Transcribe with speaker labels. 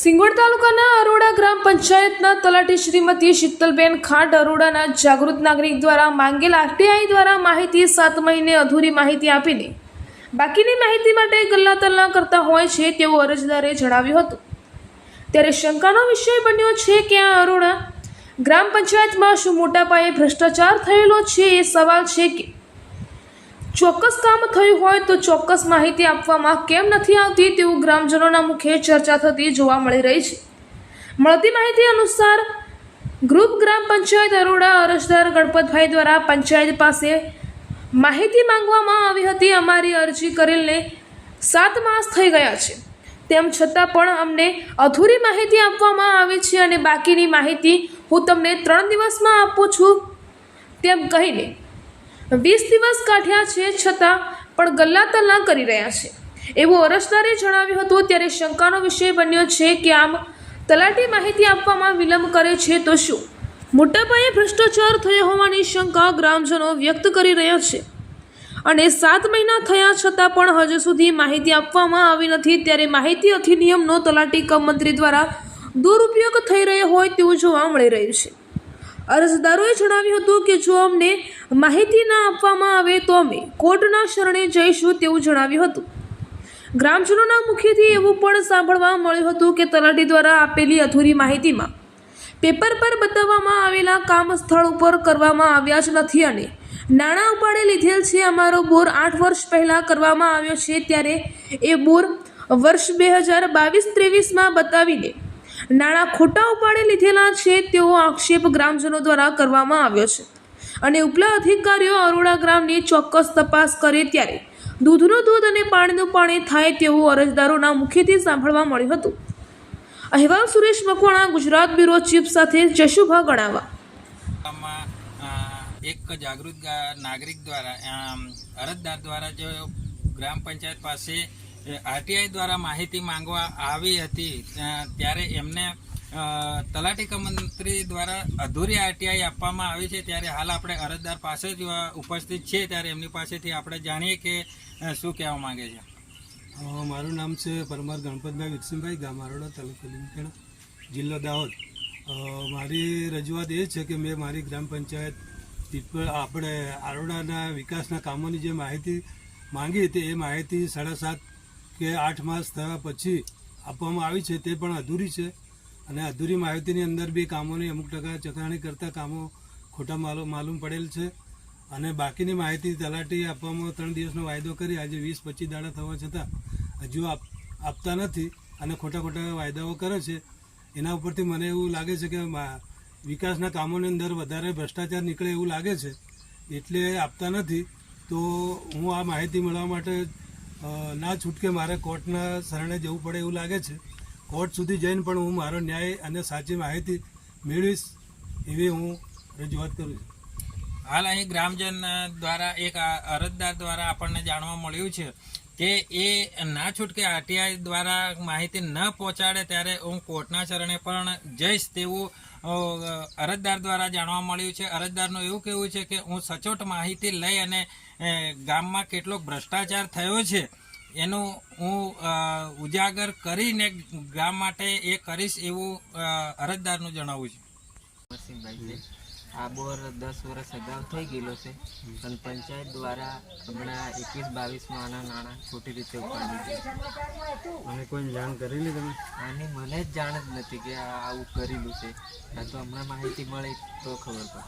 Speaker 1: સિંગવડ તાલુકાના અરોડા ગ્રામ પંચાયતના તલાટી શ્રીમતી શીતલબેન ખાંટ અરોડાના જાગૃત નાગરિક દ્વારા માંગેલ આરટીઆઈ દ્વારા માહિતી 7 મહિને અધૂરી માહિતી આપીને બાકીની માહિતી માટે ગલ્લાતલ્લા કરતા હોય છે તેવું અરજદારે જણાવ્યું હતું। ત્યારે શંકાનો વિષય બન્યો છે કે આ અરોડા ગ્રામ પંચાયતમાં શું મોટા પાયે ભ્રષ્ટાચાર થયેલો છે। એ સવાલ છે કે ચોક્કસ કામ થયું હોય તો ચોક્કસ માહિતી આપવામાં કેમ નથી આવતી તેવું ગ્રામજનોના મુખે ચર્ચા થતી જોવા મળી રહી છે। મળતી માહિતી અનુસાર ગ્રુપ ગ્રામ પંચાયત અરોડા અરજદાર ગણપતભાઈ દ્વારા પંચાયત પાસે માહિતી માંગવામાં આવી હતી। અમારી અરજી કરેલને 7 માસ થઈ ગયા છે, તેમ છતાં પણ અમને અધૂરી માહિતી આપવામાં આવી છે અને બાકીની માહિતી હું તમને 3 દિવસમાં આપું છું તેમ કહીને 20 દિવસ કાઢ્યા છે, છતાં પણ ગલ્લાતલ્લા કરી રહ્યા છે એવું અરજદારે જણાવ્યું હતું। ત્યારે શંકાનો વિષય બન્યો છે કે આમ તલાટી માહિતી આપવામાં વિલંબ કરે છે તો શું મોટા પાયે ભ્રષ્ટાચાર થયો હોવાની શંકા ગ્રામજનો વ્યક્ત કરી રહ્યા છે અને 7 મહિના થયા છતાં પણ હજુ સુધી માહિતી આપવામાં આવી નથી। ત્યારે માહિતી અધિનિયમનો તલાટી કમ મંત્રી દ્વારા દુરુપયોગ થઈ રહ્યો હોય તેવું જોવા મળી રહ્યું છે। અરજદારોએ જણાવ્યું હતું કે જો અમને માહિતી ના આપવામાં આવે તો અમે કોર્ટના શરણે જઈશું તેવું જણાવ્યું હતું। ગ્રામજનોના મુખેથી એવું પણ સાંભળવા મળ્યું હતું કે તલાટી દ્વારા આપેલી અધૂરી માહિતીમાં પેપર પર બતાવવામાં આવેલા કામ સ્થળ ઉપર કરવામાં આવ્યા જ નથી અને નાણાં ઉપાડે લીધેલ છે। અમારો બોર 8 વર્ષ પહેલાં કરવામાં આવ્યો છે, ત્યારે એ બોર વર્ષ 2022-23માં બતાવીને નાણાં ખોટા ઉપાડે લીધેલા છે તેવો આક્ષેપ ગ્રામજનો દ્વારા કરવામાં આવ્યો છે અને ઉપલા અધિકારીઓ અરોડા ગ્રામની ચોક્કસ તપાસ કરે ત્યારે દૂધનું દૂધ અને પાણીનું પાણી થાય તેવું અરજદારોના મુખેથી સાંભળવા મળ્યું હતું। અહેવાલ સુરેશ મકવાણા, ગુજરાત બ્યુરો ચીફ સાથે જશુભા ગણાવા।
Speaker 2: એક જાગૃત નાગરિક દ્વારા અરજદાર દ્વારા જો ગ્રામ પંચાયત પાસે આરટીઆઈ દ્વારા માહિતી માંગવા આવી હતી, ત્યારે એમને તલાટી કમ મંત્રી દ્વારા અધૂરી આરટીઆઈ આપવામાં આવી છે। ત્યારે હાલ આપણે અરજદાર પાસે જ ઉપસ્થિત છે, ત્યારે એમની પાસેથી આપણે જાણીએ કે શું કહેવા માંગે છે।
Speaker 3: મારું નામ છે પરમાર ગણપતભાઈ વિરસિંહભાઈ, ગામ આરોડા, તાલુકો લીમખેડા, જિલ્લો દાહોદ। મારી રજૂઆત એ છે કે મેં મારી ગ્રામ પંચાયત આપણે આરોડાના વિકાસના કામોની જે માહિતી માંગી હતી એ માહિતી 7.5 કે 8 માસ થયા પછી આપવામાં આવી છે, તે પણ અધૂરી છે અને અધૂરી માહિતીની અંદર બી કામોની અમુક ટકા ચકાસણી કરતા કામો ખોટા માલુમ પડેલ છે અને બાકીની માહિતી તલાટી આપવામાં 3 દિવસનો વાયદો કરી આજે 20-25 દાડા થવા છતાં હજુ આપતા નથી અને ખોટા વાયદાઓ કરે છે। એના ઉપરથી મને એવું લાગે છે કે વિકાસના કામોની અંદર વધારે ભ્રષ્ટાચાર નીકળે એવું લાગે છે, એટલે આપતા નથી। તો હું આ માહિતી મળવા માટે ના છૂટકે મારે કોર્ટના શરણે જવું પડે એવું લાગે છે। કોર્ટ સુધી જઈને પણ હું મારો ન્યાય અને સાચી માહિતી મેળવીશ એવી હું રજૂઆત કરું છું।
Speaker 2: હાલ અહીં ગ્રામજન દ્વારા એક અરજદાર દ્વારા આપણને જાણવા મળ્યું છે કે એ ના છૂટકે આરટીઆઈ દ્વારા માહિતી ન પહોંચાડે ત્યારે હું કોર્ટના શરણે પણ જઈશ તેવું અરજદાર દ્વારા જાણવા મળ્યું છે। અરજદારનું એવું કહેવું છે કે હું સચોટ માહિતી લઈ અને ગામમાં કેટલોક ભ્રષ્ટાચાર થયો છે એનું હું ઉજાગર કરીને ગામ માટે એ કરીશ એવું અરજદારનું જણાવવું છે।
Speaker 4: આ બોર 10 વર્ષ અગાઉ થઈ ગયેલો છે પણ પંચાયત દ્વારા હમણાં 21-22માં આના નાણાં ખોટી રીતે ઉપાડી દીધા।
Speaker 3: મને કોઈ જાણ કરેલી તમે?
Speaker 4: આની મને જ જાણ જ નથી કે આવું કરેલું છે, આ તો હમણાં માહિતી મળે તો ખબર પડે।